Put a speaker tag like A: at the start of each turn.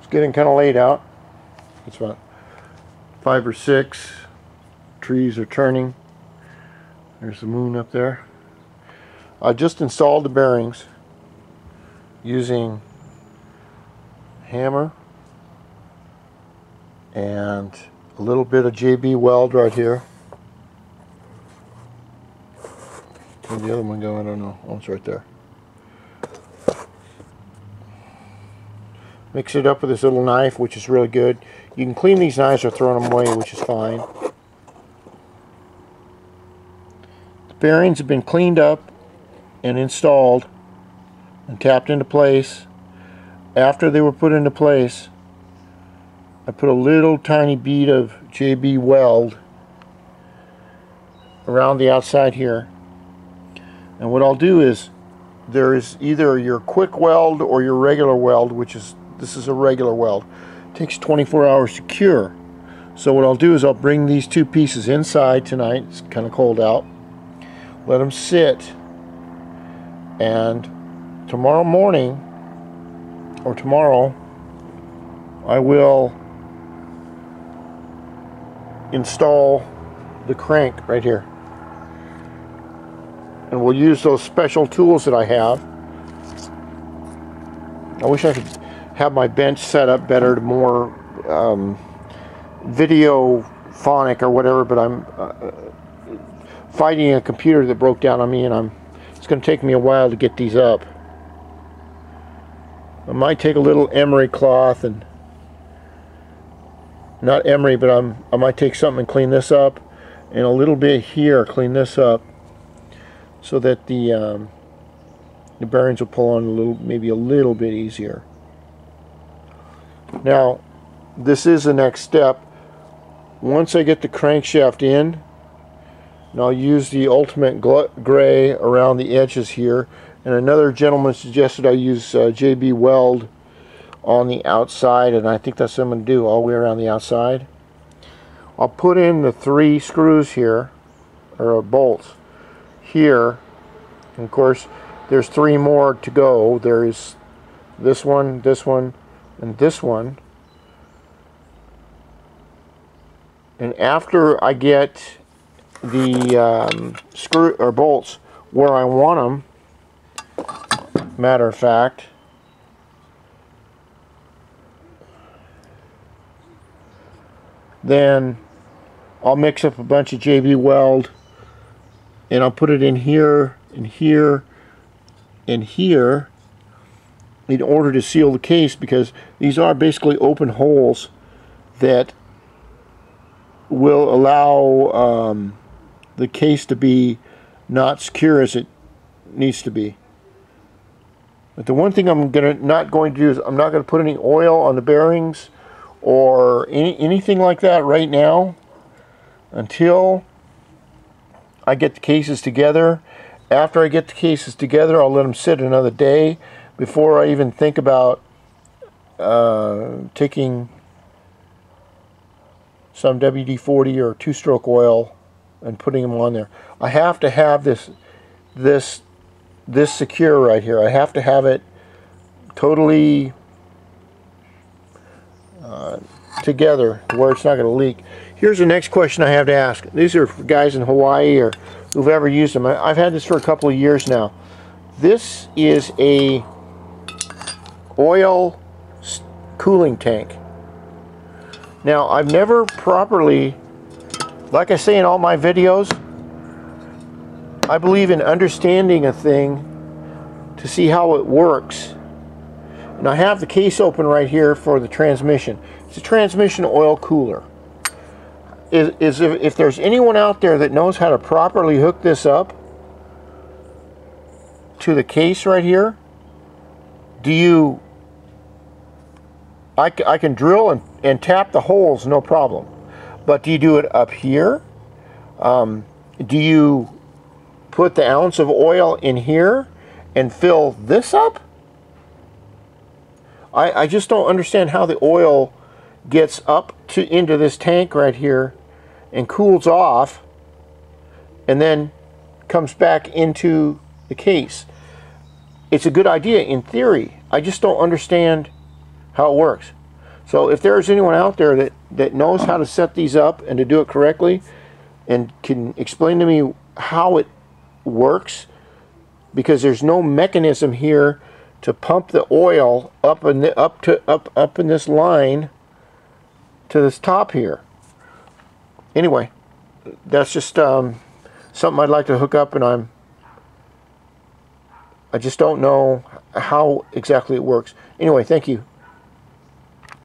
A: It's getting kind of late out. It's about 5 or 6. Trees are turning. There's the moon up there. I just installed the bearings using hammer and a little bit of JB weld right here. Where'd the other one go? I don't know. Oh, it's right there. Mix it up with this little knife, which is really good. You can clean these knives or throw them away, which is fine. The bearings have been cleaned up and installed and tapped into place. After they were put into place, I put a little tiny bead of JB weld around the outside here. And what I'll do is, there is either your quick weld or your regular weld, which is, this is a regular weld. It takes 24 hours to cure. So what I'll do is I'll bring these two pieces inside tonight. It's kind of cold out. Let them sit. And tomorrow morning, or tomorrow, I will install the crank right here. And we'll use those special tools that I have. I wish I could have my bench set up better to more video phonic or whatever, but I'm fighting a computer that broke down on me, and it's going to take me a while to get these up. I might take a little emery cloth, and not emery, but I might take something and clean this up, and a little bit here, clean this up, so that the bearings will pull on a little, maybe a little bit easier. Now, this is the next step. Once I get the crankshaft in, and I'll use the ultimate gray around the edges here. And another gentleman suggested I use JB weld on the outside, and I think that's what I'm going to do all the way around the outside. I'll put in the 3 screws here, or bolts here. And of course, there's 3 more to go. There's this one, and this one. And after I get the screw or bolts where I want them, matter of fact, then I'll mix up a bunch of JB weld, and I'll put it in here, and here, and here, in order to seal the case, because these are basically open holes that will allow the case to be not secure as it needs to be. But the one thing I'm not going to do is I'm not going to put any oil on the bearings or anything like that right now until I get the cases together. After I get the cases together, I'll let them sit another day before I even think about taking some WD-40 or 2-stroke oil and putting them on there. I have to have this secure right here. I have to have it totally together where it's not going to leak. Here's the next question I have to ask. These are for guys in Hawaii or who've ever used them. I've had this for a couple of years now. This is a oil cooling tank. Now, I've never properly, like I say in all my videos, I believe in understanding a thing to see how it works. And I have the case open right here for the transmission. It's a transmission oil cooler. If there's anyone out there that knows how to properly hook this up to the case right here, I can drill and tap the holes, no problem. But do you do it up here? Do you put the ounce of oil in here and fill this up? I just don't understand how the oil gets up into this tank right here and cools off and then comes back into the case. It's a good idea in theory. I just don't understand how it works. So if there's anyone out there that knows how to set these up and to do it correctly and can explain to me how it works, because there's no mechanism here to pump the oil up in this line to this top here. Anyway, that's just something I'd like to hook up, and I just don't know how exactly it works. Anyway, thank you.